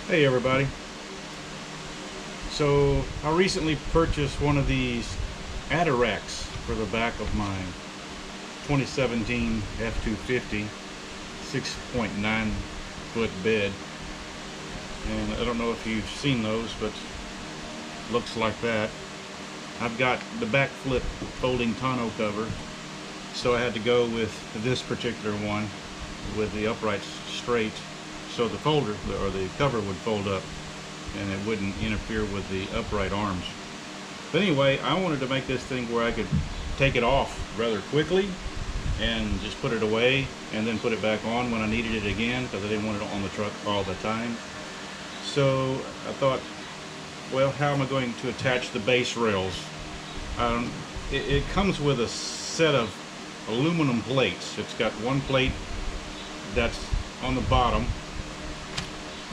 Hey everybody. So I recently purchased one of these ADARACs for the back of my 2017 F-250 6.9 foot bed, and I don't know if you've seen those, but looks like that. I've got the back flip folding tonneau cover, so I had to go with this particular one with the uprights straight, so the folder or the cover would fold up and it wouldn't interfere with the upright arms. But anyway, I wanted to make this thing where I could take it off rather quickly and just put it away and then put it back on when I needed it again, because I didn't want it on the truck all the time. So I thought, well, how am I going to attach the base rails? It comes with a set of aluminum plates. It's got one plate that's on the bottom,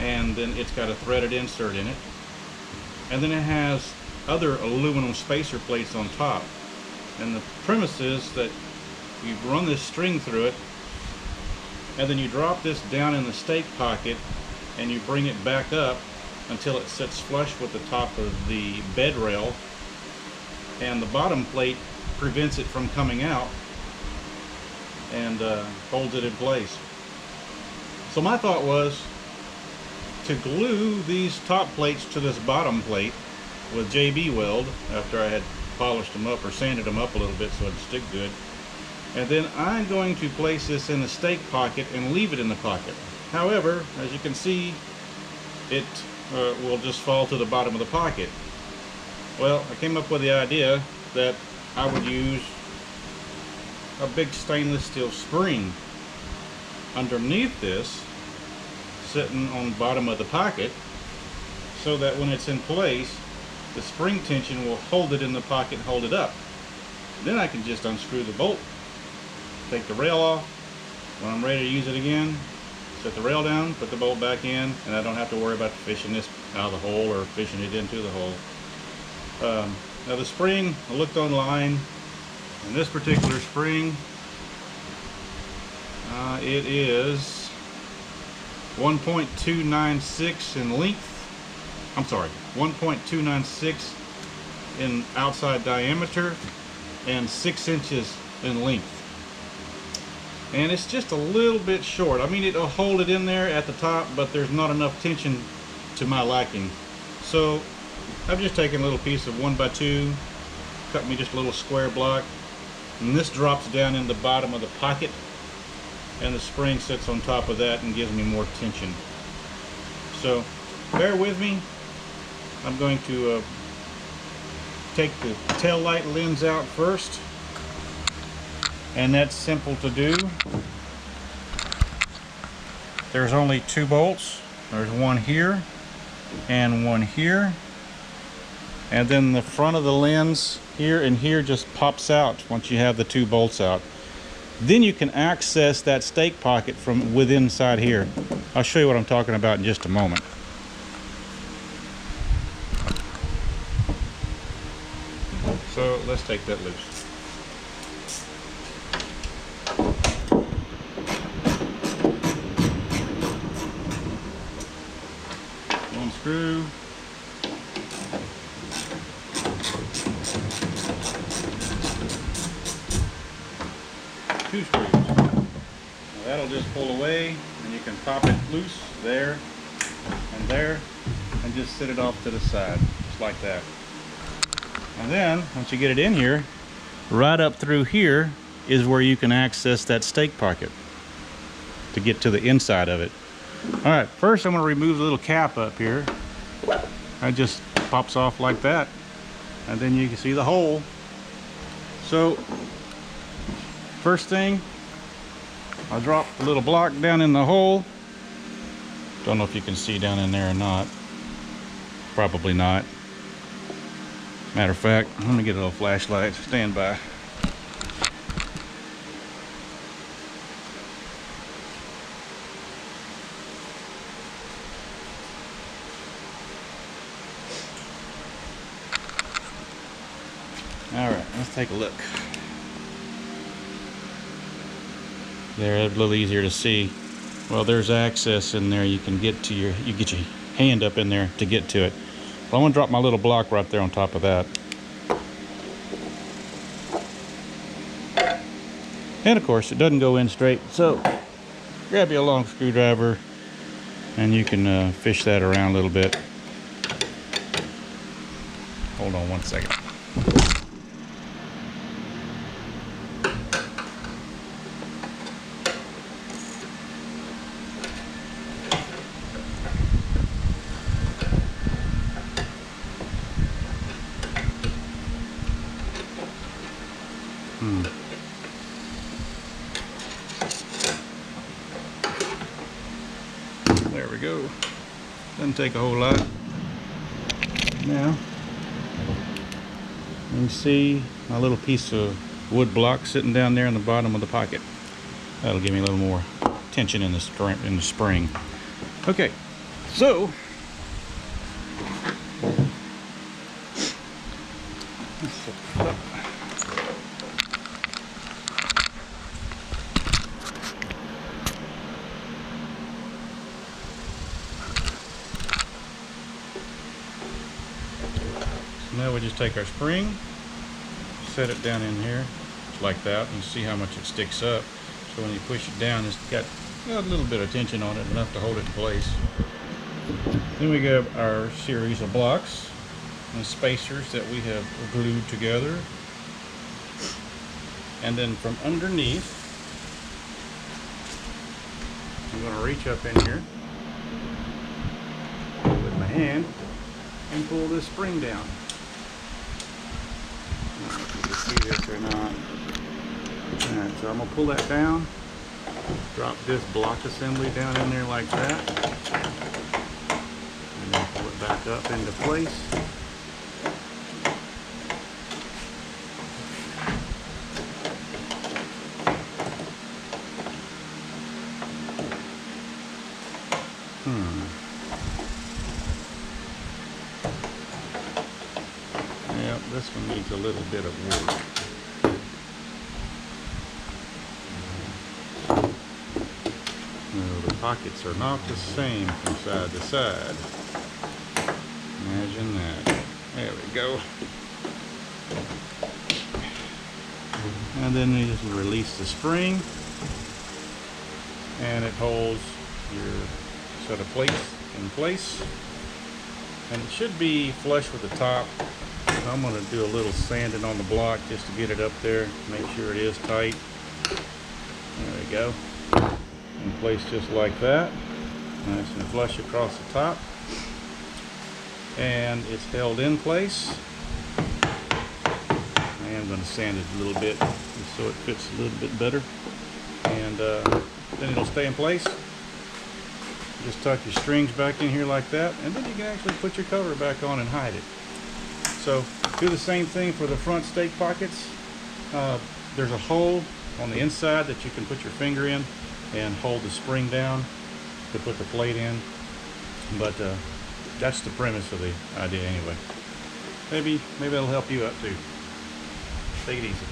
and then it's got a threaded insert in it, and then it has other aluminum spacer plates on top. And the premise is that you run this string through it, and then you drop this down in the stake pocket and you bring it back up until it sits flush with the top of the bed rail, and the bottom plate prevents it from coming out and holds it in place. So my thought was to glue these top plates to this bottom plate with JB weld after I had polished them up or sanded them up a little bit so it'd stick good. And then I'm going to place this in the stake pocket and leave it in the pocket. However, as you can see, it will just fall to the bottom of the pocket. Well, I came up with the idea that I would use a big stainless steel spring underneath this, sitting on the bottom of the pocket, so that when it's in place, the spring tension will hold it in the pocket, hold it up. Then I can just unscrew the bolt, take the rail off. When I'm ready to use it again, set the rail down, put the bolt back in, and I don't have to worry about fishing this out of the hole or fishing it into the hole. Now the spring, I looked online, and this particular spring, it is 1.296 in length. I'm sorry, 1.296 in outside diameter and 6 inches in length. And it's just a little bit short. I mean, it'll hold it in there at the top, but there's not enough tension to my liking. So I've just taken a little piece of 1x2, cut me just a little square block, and this drops down in the bottom of the pocket, and the spring sits on top of that and gives me more tension. So bear with me. I'm going to take the tail light lens out first, and that's simple to do. There's only 2 bolts. There's one here and one here, and then the front of the lens here and here just pops out once you have the 2 bolts out. Then you can access that stake pocket from within inside here. I'll show you what I'm talking about in just a moment. So let's take that loose. One screw. Two screws. Now that'll just pull away, and you can pop it loose there and just sit it off to the side, just like that. And then once you get it in here, right up through here is where you can access that stake pocket to get to the inside of it. All right, first I'm going to remove the little cap up here. That just pops off like that, and then you can see the hole. So first thing, I'll drop the little block down in the hole. Don't know if you can see down in there or not. Probably not. Matter of fact, let me get a little flashlight. Stand by. All right, let's take a look. There, a little easier to see. Well, there's access in there. You can get to your, hand up in there to get to it. But I'm going to drop my little block right there on top of that. And of course, it doesn't go in straight, so grab you a long screwdriver and you can fish that around a little bit. Hold on one second. There we go. Doesn't take a whole lot. Now, you can see my little piece of wood block sitting down there in the bottom of the pocket. That'll give me a little more tension in the spring. Okay, so let's set this up. Now we just take our spring, set it down in here, like that, and see how much it sticks up. So when you push it down, it's got a little bit of tension on it, enough to hold it in place. Then we grab our series of blocks and spacers that we have glued together. And then from underneath, I'm going to reach up in here with my hand and pull this spring down. I don't know if you can see this or not. Alright, so I'm going to pull that down, drop this block assembly down in there like that, and then pull it back up into place. Yep, this one needs a little bit of work. The pockets are not the same from side to side. Imagine that. There we go. And then you just release the spring, and it holds your set of plates in place. And it should be flush with the top. So I'm going to do a little sanding on the block just to get it up there, make sure it is tight. There we go. In place just like that. Nice and flush across the top. And it's held in place. I am going to sand it a little bit just so it fits a little bit better. And then it'll stay in place. Just tuck your strings back in here like that, and then you can actually put your cover back on and hide it. So do the same thing for the front stake pockets. There's a hole on the inside that you can put your finger in and hold the spring down to put the plate in. But that's the premise of the idea anyway. Maybe that'll help you out too. Take it easy.